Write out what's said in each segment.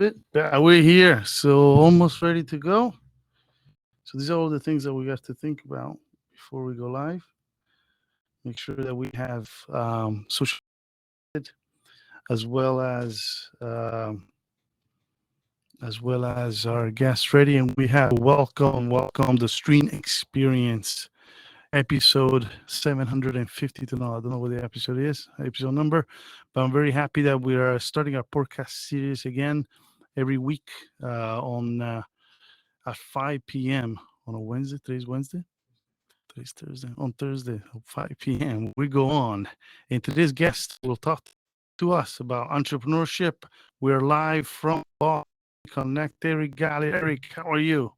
We're here, so almost ready to go. So these are all the things that we got to think about before we go live. Make sure that we have social as well as our guests ready, and we have welcome the Streann Experience episode 750 to know. I don't know what the episode is, episode number, but I'm very happy that we are starting our podcast series again every week on at 5 p.m. on a Wednesday. Today's Wednesday. Today's Thursday. On Thursday at 5 p.m. we go on, and today's guest will talk to us about entrepreneurship. We're live from Boston. Connect Eric Galley. Eric, how are you?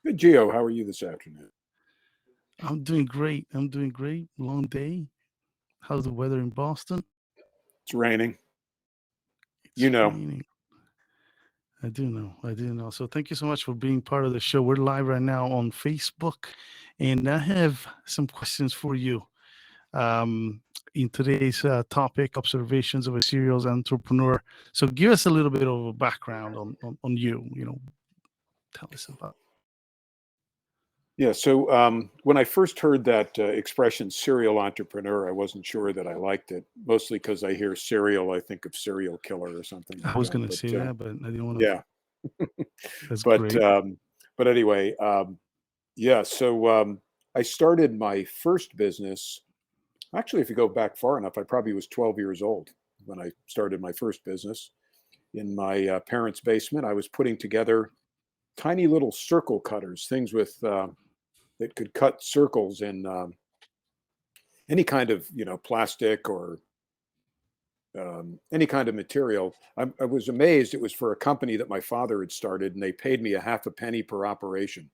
Good, Gio. How are you this afternoon? I'm doing great. I'm doing great. Long day. How's the weather in Boston? It's raining. It's You know. raining. I do know. I do know. So thank you so much for being part of the show. We're live right now on Facebook, and I have some questions for you. In today's topic, observations of a serial entrepreneur. So give us a little bit of a background on you. Tell us about. Yeah. So when I first heard that expression serial entrepreneur, I wasn't sure that I liked it, mostly because I hear serial, I think of serial killer or something I like was that. going to say that, but I didn't want to. Yeah. That's but great. but anyway, yeah. So I started my first business. Actually, if you go back far enough, I probably was 12 years old when I started my first business in my parents' basement. I was putting together tiny little circle cutters, things with that could cut circles in any kind of plastic or any kind of material. I was amazed. It was for a company that my father had started, and they paid me a half a penny per operation.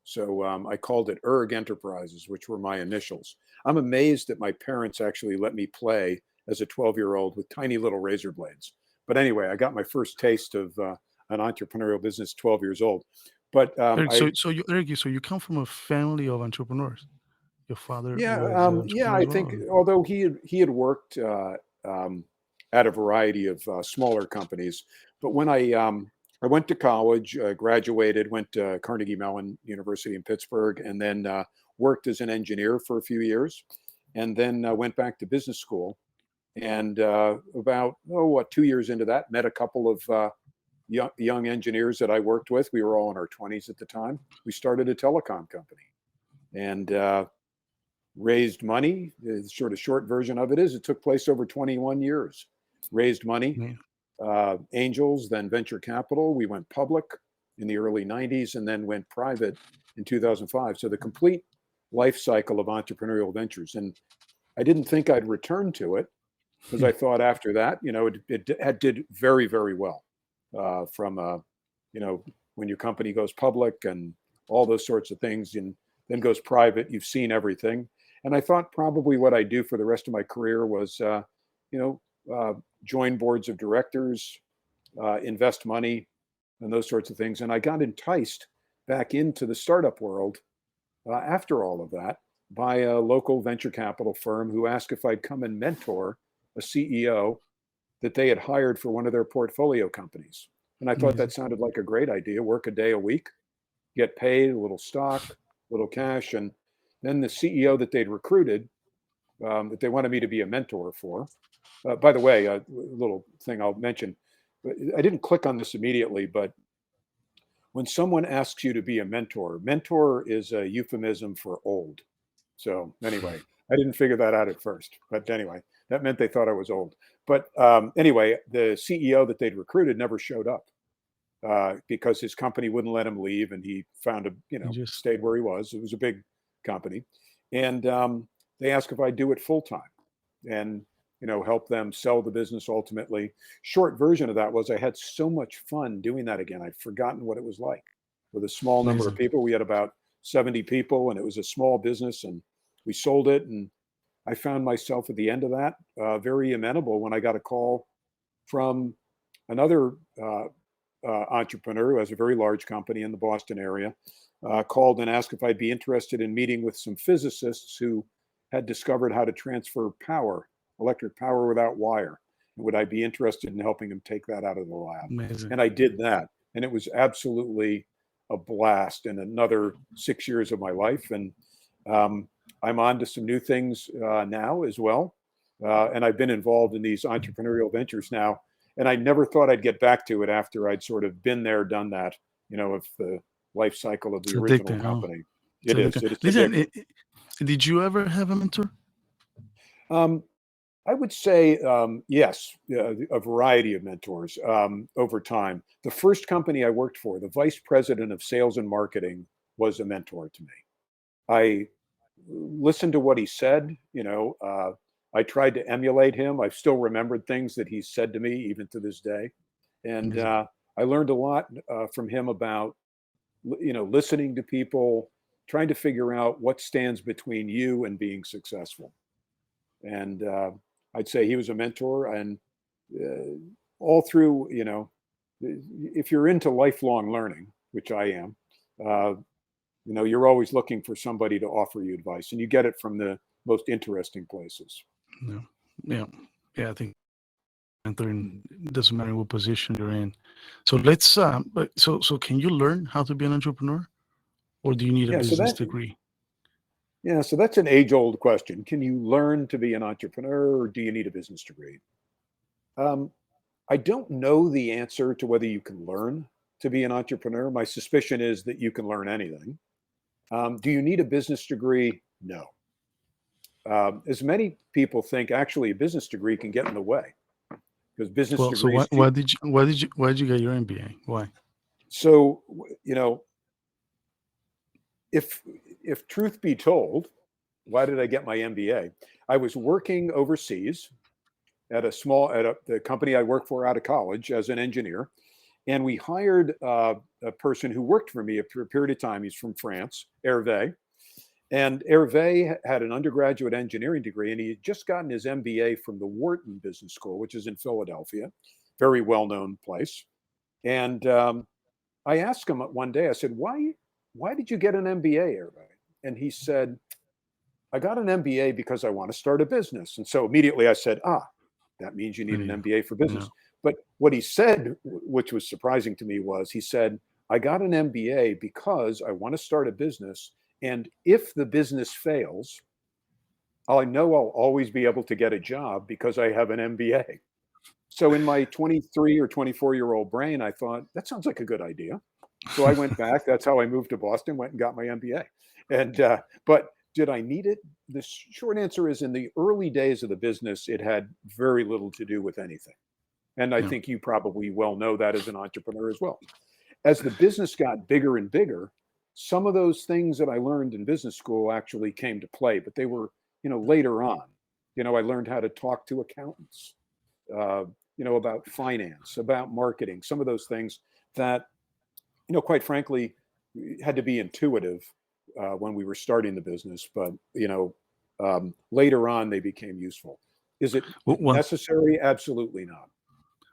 So I called it Erg Enterprises, which were my initials. I'm amazed that my parents actually let me play as a 12-year-old with tiny little razor blades. But anyway, I got my first taste of an entrepreneurial business 12 years old. But Eric, so you come from a family of entrepreneurs. Your father yeah, was an yeah, entrepreneur I as think well. although he had worked um, at a variety of smaller companies, but when I went to college, graduated, went to Carnegie Mellon University in Pittsburgh, and then worked as an engineer for a few years, and then went back to business school. And about 2 years into that, met a couple of young engineers that I worked with. We were all in our 20s at the time. We started a telecom company, and raised money. The short version of it is it took place over 21 years. Raised money, Man. angels, then venture capital. We went public in the early 90s and then went private in 2005. So the complete life cycle of entrepreneurial ventures. And I didn't think I'd return to it because I thought after that, it did very, very well from, when your company goes public and all those sorts of things and then goes private, you've seen everything. And I thought probably what I'd do for the rest of my career was, join boards of directors, invest money, and those sorts of things. And I got enticed back into the startup world after all of that by a local venture capital firm who asked if I'd come and mentor a CEO that they had hired for one of their portfolio companies. And I thought Amazing. that sounded like a great idea. Work a day a week, get paid, a little stock, a little cash. And then the CEO that they'd recruited, that they wanted me to be a mentor for. By the way, a little thing I'll mention. I didn't click on this immediately, but when someone asks you to be a mentor is a euphemism for old. So anyway, I didn't figure that out at first, but anyway, that meant they thought I was old. But anyway, the CEO that they'd recruited never showed up because his company wouldn't let him leave, and he found You just stayed where he was. It was a big company, and they asked if I'd do it full time, and help them sell the business ultimately. Short version of that was I had so much fun doing that again. I'd forgotten what it was like with a small number of amazing. people. We had about 70 people, and it was a small business, and we sold it. And I found myself at the end of that very amenable when I got a call from another entrepreneur who has a very large company in the Boston area, called and asked if I'd be interested in meeting with some physicists who had discovered how to transfer power, electric power without wire. Would I be interested in helping him take that out of the lab? Amazing. And I did that. And it was absolutely a blast in another 6 years of my life. And I'm on to some new things now as well. And I've been involved in these entrepreneurial ventures now. And I never thought I'd get back to it after I'd sort of been there, done that, of the life cycle of It's the original addicting. Oh, company. it's It is. addicting. It's Listen, addictive. did you ever have a mentor? Um, I would say yes, a variety of mentors over time. The first company I worked for, the vice president of sales and marketing, was a mentor to me. I listened to what he said. I tried to emulate him. I've still remembered things that he said to me even to this day, and Amazing. I learned a lot from him about listening to people, trying to figure out what stands between you and being successful. And I'd say he was a mentor, and uh, all through, if you're into lifelong learning, which I am, uh, you're always looking for somebody to offer you advice, and you get it from the most interesting places. No. Yeah. Yeah. I think mentoring doesn't matter what position you're in. So let's. So can you learn how to be an entrepreneur, or do you need a Yeah, so business that degree? yeah, so that's an age-old question. Can you learn to be an entrepreneur, or do you need a business degree? Um, I don't know the answer to whether you can learn to be an entrepreneur. My suspicion is that you can learn anything. Do you need a business degree? No. As many people think, actually, a business degree can get in the way because business Well, so why, degrees. why did you get your MBA? Why? So, if if truth be told, why did I get my MBA? I was working overseas at the company I worked for out of college as an engineer, and we hired a person who worked for me for a period of time. He's from France, Hervé. And Hervé had an undergraduate engineering degree, and he had just gotten his MBA from the Wharton Business School, which is in Philadelphia, very well-known place. And I asked him one day, I said, why did you get an MBA, Hervé? And he said, I got an MBA because I want to start a business. And so immediately I said, that means you need an Yeah. MBA for Yeah. business. But what he said, which was surprising to me, was he said, I got an MBA because I want to start a business. And if the business fails, I know I'll always be able to get a job because I have an MBA. So in my 23 or 24-year-old brain, I thought, that sounds like a good idea. So I went back. That's how I moved to Boston, went and got my MBA. And but did I need it? The short answer is, in the early days of the business, it had very little to do with anything. And I Yeah. think you probably well know that as an entrepreneur as well. As the business got bigger and bigger, some of those things that I learned in business school actually came to play, but they were, later on. I learned how to talk to accountants, uh, about finance, about marketing, some of those things that, quite frankly, had to be intuitive when we were starting the business, but later on they became useful. Is it One necessary? Absolutely not.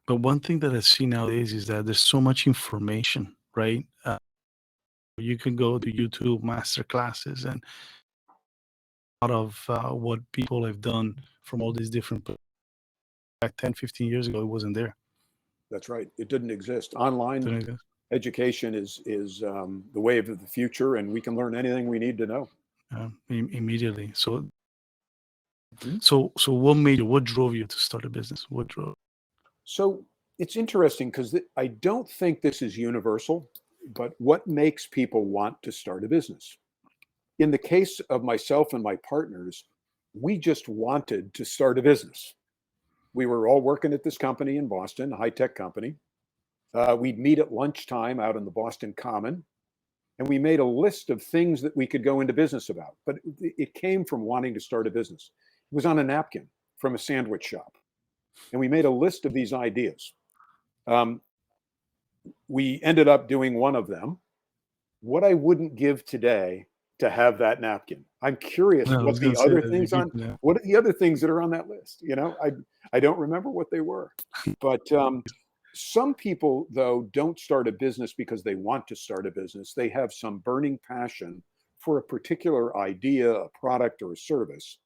But one thing that I see nowadays is that there's so much information, right? You can go to YouTube master classes, and a lot of what people have done from all these different back 10, 15 years ago, it wasn't there. That's right. It didn't exist. Online Didn't exist. education is the wave of the future, and we can learn anything we need to know. Immediately. So, Mhm. so what drove you to start a business? What drove? So it's interesting because I don't think this is universal, but what makes people want to start a business? In the case of myself and my partners, we just wanted to start a business. We were all working at this company in Boston, a high-tech company. We'd meet at lunchtime out in the Boston Common, and we made a list of things that we could go into business about. But it came from wanting to start a business. It was on a napkin from a sandwich shop, and we made a list of these ideas. Um, we ended up doing one of them. What I wouldn't give today to have that napkin. I'm curious No, I was what gonna the say other that you things keep on that. what are the other things that are on that list. I don't remember what they were, but some people though don't start a business because they want to start a business. They have some burning passion for a particular idea, a product, or a service,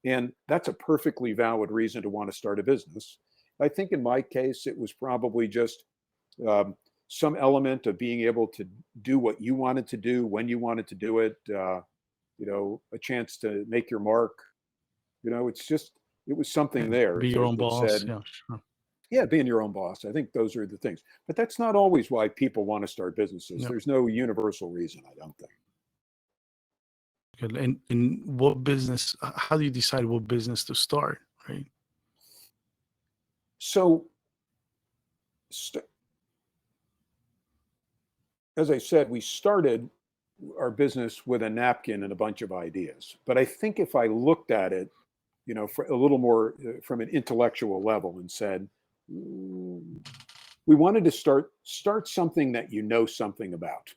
and that's a perfectly valid reason to want to start a business. I think in my case, it was probably just some element of being able to do what you wanted to do when you wanted to do it. A chance to make your mark. It was something Yeah. there Be your own that boss. said, Yeah, sure. yeah, being your own boss. I think those are the things. But that's not always why people want to start businesses. Yeah. There's no universal reason, I don't think. Good. And in what business? How do you decide what business to start? Right. So, st- as I said, we started our business with a napkin and a bunch of ideas. But I think if I looked at it, for a little more from an intellectual level and said, "Mm, we wanted to start something that you know something about."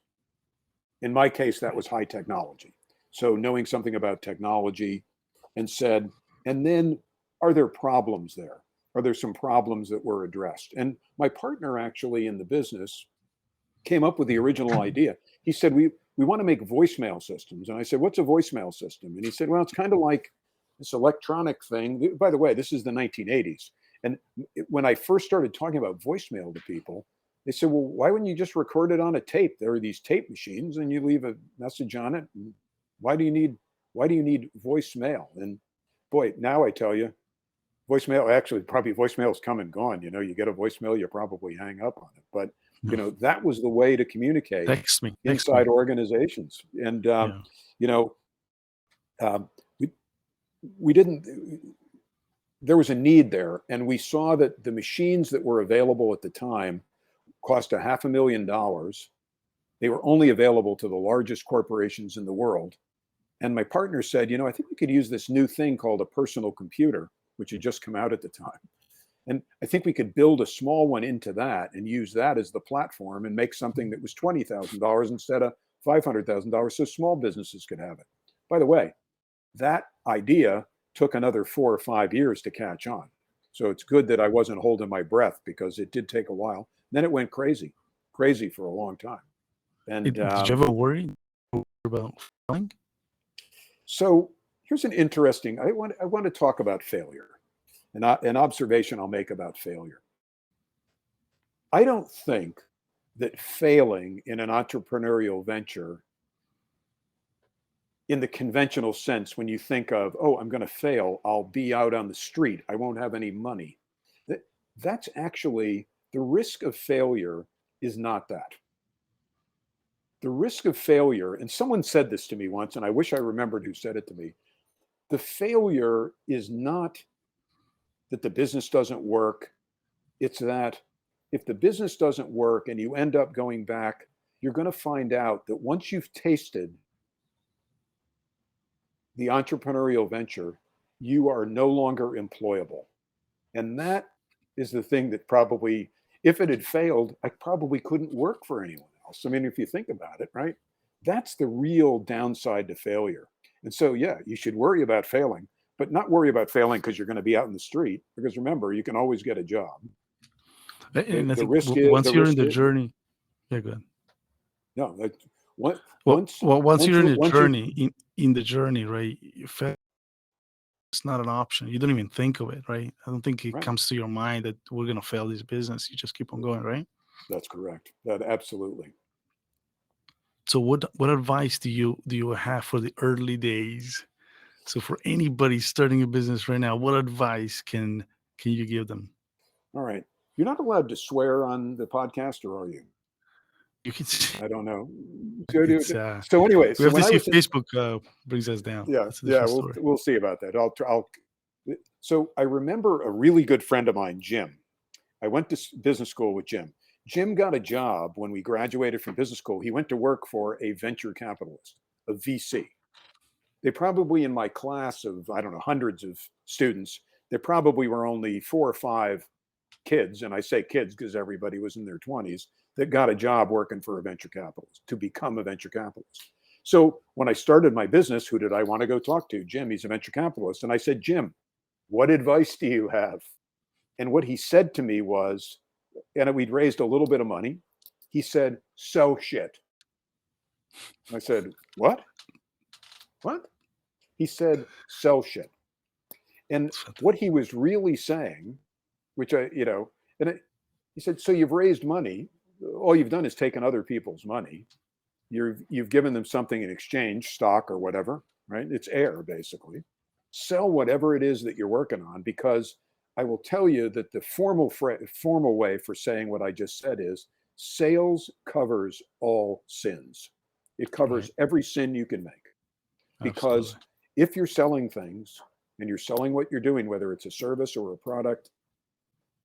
In my case, that was high technology. So knowing something about technology and said, and then are there problems there? Are there some problems that were addressed? And my partner actually in the business came up with the original idea. He said, we want to make voicemail systems. And I said, what's a voicemail system? And he said, well, it's kind of like this electronic thing. By the way, this is the 1980s. And when I first started talking about voicemail to people, they said, well, why wouldn't you just record it on a tape? There are these tape machines and you leave a message on it. And why do you need voicemail? And boy, now I tell you, voicemail, actually probably voicemail's come and gone. You get a voicemail, you probably hang up on it. But that was the way to communicate Text me. inside organizations. And Yeah. we didn't. There was a need there, and we saw that the machines that were available at the time cost $500,000. They were only available to the largest corporations in the world. And my partner said, I think we could use this new thing called a personal computer, which had just come out at the time. And I think we could build a small one into that and use that as the platform and make something that was $20,000 instead of $500,000 so small businesses could have it. By the way, that idea took another 4 or 5 years to catch on. So it's good that I wasn't holding my breath because it did take a while. Then it went crazy for a long time. And Did you ever worry about failing? So here's an interesting, I want to talk about failure. An observation I'll make about failure. I don't think that failing in an entrepreneurial venture, in the conventional sense, when you think of, oh, I'm going to fail, I'll be out on the street, I won't have any money. That's actually, the risk of failure is not that. The risk of failure, and someone said this to me once, and I wish I remembered who said it to me. The failure is not that the business doesn't work. It's that if the business doesn't work and you end up going back, you're going to find out that once you've tasted the entrepreneurial venture, you are no longer employable. And that is the thing that probably, if it had failed, I probably couldn't work for anyone else. I mean, if you think about it, right? That's the real downside to failure. And so, yeah, you should worry about failing, but not worry about failing because you're going to be out in the street. Because remember, you can always get a job. And I The think risk once you're in is the journey, yeah, good. no. Once you're in the Once you journey, in the journey, right? It's not an option. You don't even think of it, right? I don't think it right. comes to your mind that we're gonna fail this business. You just keep on going, right? That's correct. That absolutely. So what advice do you have for the early days? So for anybody starting a business right now, what advice can you give them? All right. You're not allowed to swear on the podcast, or are you? You can see I don't know. it's So anyway, we so have to when I see was if Facebook brings us down. yeah, That's a yeah, different story. we'll see about that. I'll. So I remember a really good friend of mine, Jim. I went to business school with Jim. Jim got a job when we graduated from business school. He went to work for a venture capitalist, a VC. They probably, in my class of, I don't know, hundreds of students, there probably were only 4 or 5 kids, and I say kids because everybody was in their 20s, that got a job working for a venture capitalist to become a venture capitalist. So when I started my business, who did I want to go talk to? Jim, he's a venture capitalist. And I said, Jim, what advice do you have? And what he said to me was, and we'd raised a little bit of money. He said, sell shit. I said, what? What? He said, sell shit. And what he was really saying which he said, so you've raised money. All you've done is taken other people's money. You've given them something in exchange, stock or whatever, right? It's air, basically. Sell whatever it is that you're working on, because I will tell you that the formal way for saying what I just said is sales covers all sins. It covers every sin you can make. Because Absolutely. if you're selling things and you're selling what you're doing, whether it's a service or a product,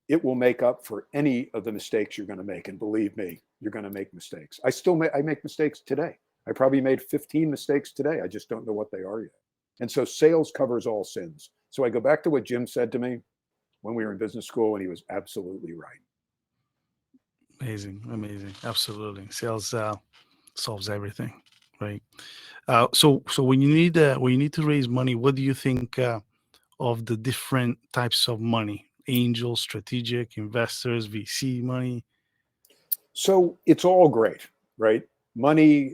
it will make up for any of the mistakes you're going to make. And believe me, you're going to make mistakes. I make mistakes today. I probably made 15 mistakes today. I just don't know what they are yet. And so sales covers all sins. So I go back to what Jim said to me when we were in business school, and he was absolutely right. Amazing, amazing, absolutely. Sales solves everything, right? So when you need to raise money, what do you think of the different types of money? Angels, strategic, investors, VC money. So it's all great, right? Money,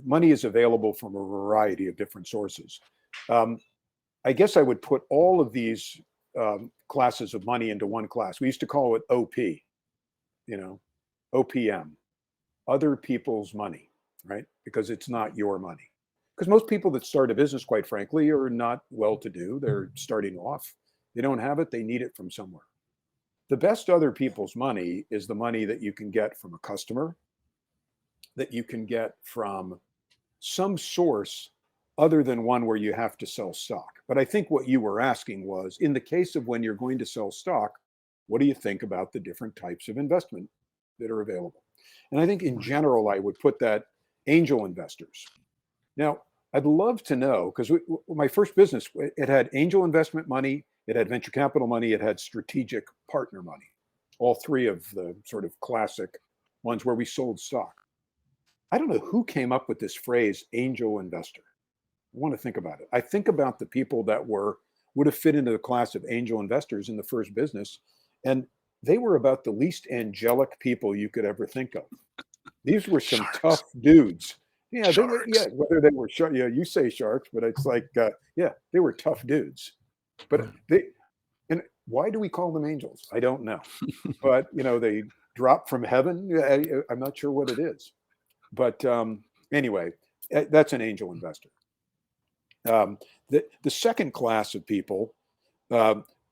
money is available from a variety of different sources. I guess I would put all of these classes of money into one class. We used to call it OP, OPM, other people's money, right? Because it's not your money. Because most people that start a business, quite frankly, are not well-to-do. They're starting off. They don't have it. They need it from somewhere. The best other people's money is the money that you can get from a customer, that you can get from some source other than one where you have to sell stock. But I think what you were asking was, in the case of when you're going to sell stock, what do you think about the different types of investment that are available? And I think in general, I would put that angel investors. Now, I'd love to know, because my first business, it had angel investment money, it had venture capital money, it had strategic partner money, all three of the sort of classic ones where we sold stock. I don't know who came up with this phrase, angel investor. I want to think about it. I think about the people that would have fit into the class of angel investors in the first business, and they were about the least angelic people you could ever think of. These were some Sharks. tough dudes. Yeah, they were. Sharks. Yeah, whether they were sharks, you say sharks, but it's like, they were tough dudes. But and why do we call them angels? I don't know. But they dropped from heaven. I'm not sure what it is. But anyway, that's an angel investor. The second class of people,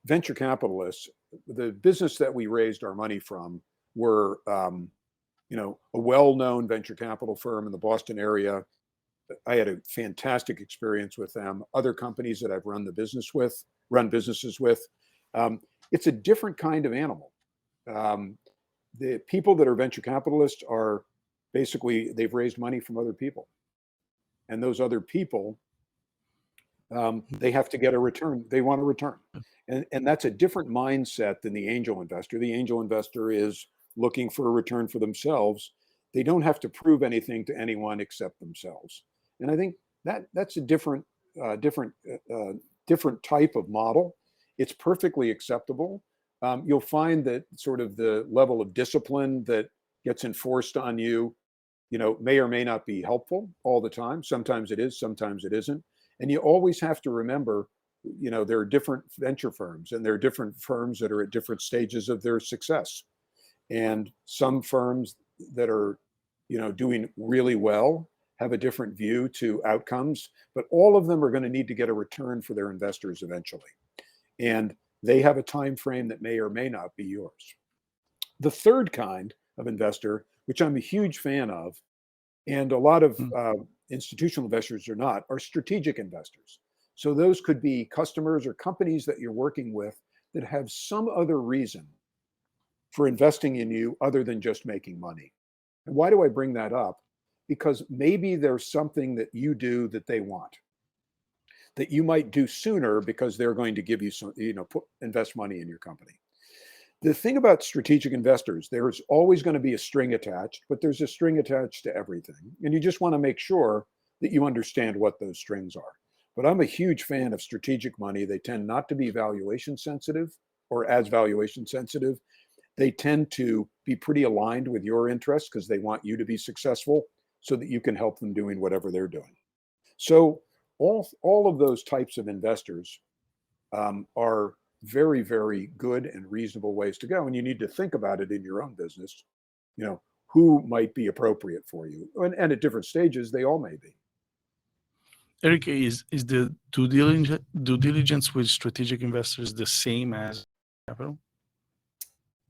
venture capitalists, the business that we raised our money from were, a well-known venture capital firm in the Boston area. I had a fantastic experience with them. Other companies that I've run businesses with. It's a different kind of animal. The people that are venture capitalists are basically, they've raised money from other people. And those other people, they have to get a return. They want a return. And that's a different mindset than the angel investor. The angel investor is looking for a return for themselves. They don't have to prove anything to anyone except themselves. And I think that's a different type of model. It's perfectly acceptable. You'll find that sort of the level of discipline that gets enforced on you, may or may not be helpful all the time. Sometimes it is, sometimes it isn't. And you always have to remember, there are different venture firms, and there are different firms that are at different stages of their success. And some firms that are, doing really well have a different view to outcomes, but all of them are going to need to get a return for their investors eventually. And they have a time frame that may or may not be yours. The third kind of investor, which I'm a huge fan of, and a lot of institutional investors are not, are strategic investors. So those could be customers or companies that you're working with that have some other reason for investing in you other than just making money. And why do I bring that up? Because maybe there's something that you do that they want, that you might do sooner because they're going to give you some, invest money in your company. The thing about strategic investors, there's always going to be a string attached, but there's a string attached to everything. And you just want to make sure that you understand what those strings are. But I'm a huge fan of strategic money. They tend not to be valuation sensitive or as valuation sensitive. They tend to be pretty aligned with your interests because they want you to be successful so that you can help them doing whatever they're doing. So all of those types of investors are very, very good and reasonable ways to go. And you need to think about it in your own business, who might be appropriate for you. And at different stages, they all may be. Eric, is the due diligence with strategic investors the same as capital?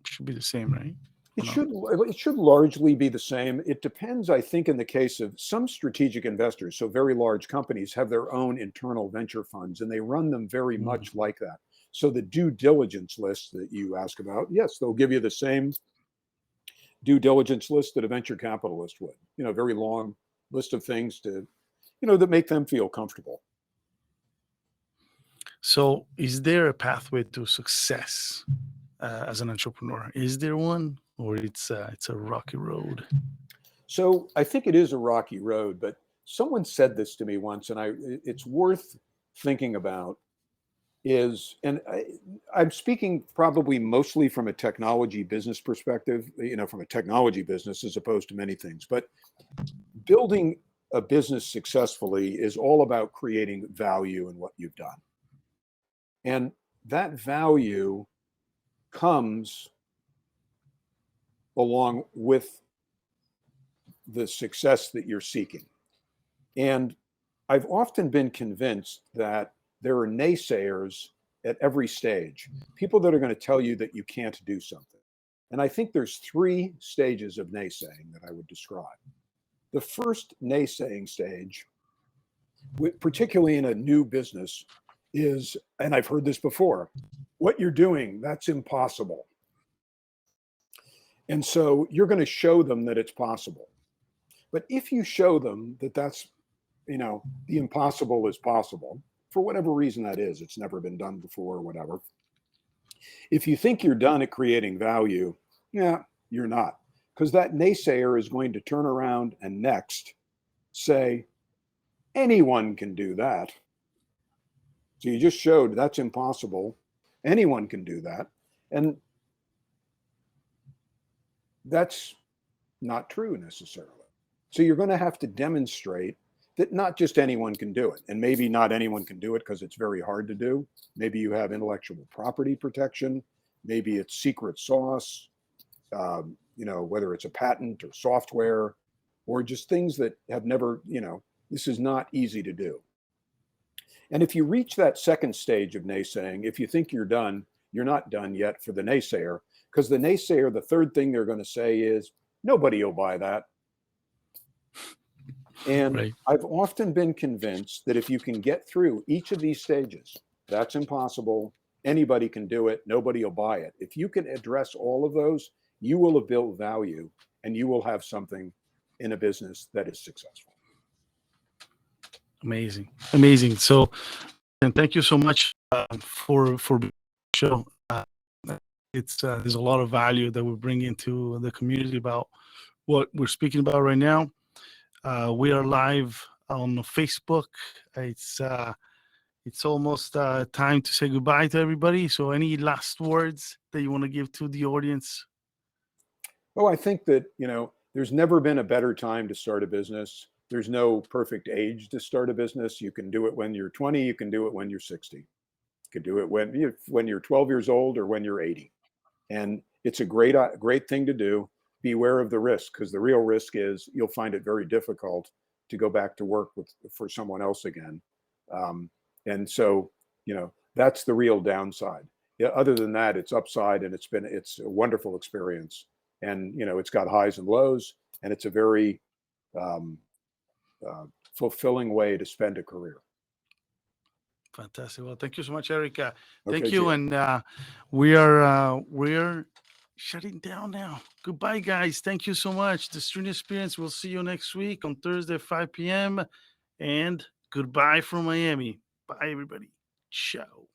Should be the same, right? It should largely be the same. It depends, I think, in the case of some strategic investors. So very large companies have their own internal venture funds, and they run them very much like that. So the due diligence list that you ask about, yes, they'll give you the same due diligence list that a venture capitalist would. A very long list of things to, that make them feel comfortable. So, is there a pathway to success as an entrepreneur? Is there one, or it's a rocky road? So I think it is a rocky road, but someone said this to me once, and it's worth thinking about. I'm speaking probably mostly from a technology business perspective, from a technology business as opposed to many things. But building a business successfully is all about creating value in what you've done. And that value comes along with the success that you're seeking. And I've often been convinced that there are naysayers at every stage, people that are going to tell you that you can't do something. And I think there's 3 stages of naysaying that I would describe. The first naysaying stage, particularly in a new business, is, and I've heard this before, what you're doing, that's impossible. And so you're going to show them that it's possible. But if you show them that that's, the impossible is possible, for whatever reason that is, it's never been done before or whatever. If you think you're done at creating value, yeah, you're not. Because that naysayer is going to turn around and next say, anyone can do that. So you just showed that's impossible. Anyone can do that. And that's not true necessarily. So you're going to have to demonstrate that not just anyone can do it. And maybe not anyone can do it because it's very hard to do. Maybe you have intellectual property protection. Maybe it's secret sauce, whether it's a patent or software or just things that have never, this is not easy to do. And if you reach that second stage of naysaying, if you think you're done, you're not done yet for the naysayer, because the naysayer, the third thing they're going to say is, nobody will buy that. And right. I've often been convinced that if you can get through each of these stages, that's impossible. Anybody can do it. Nobody will buy it. If you can address all of those, you will have built value and you will have something in a business that is successful. Amazing. Amazing. So, and thank you so much for the show. There's a lot of value that we bring into the community about what we're speaking about right now. We are live on Facebook. It's almost time to say goodbye to everybody. So any last words that you want to give to the audience? Oh, I think that, there's never been a better time to start a business. There's no perfect age to start a business. You can do it when you're 20. You can do it when you're 60. You can do it when you're 12 years old or when you're 80. And it's a great thing to do. Beware of the risk, because the real risk is you'll find it very difficult to go back to work for someone else again. And so, that's the real downside. Yeah, other than that, it's upside, and it's a wonderful experience. And, it's got highs and lows, and it's a very fulfilling way to spend a career. Fantastic. Well, thank you so much, Erica. Thank Okay, you. Gio. And we're shutting down now. Goodbye, guys. Thank you so much. The Streann Experience. We'll see you next week on Thursday, 5 p.m. And goodbye from Miami. Bye, everybody. Ciao.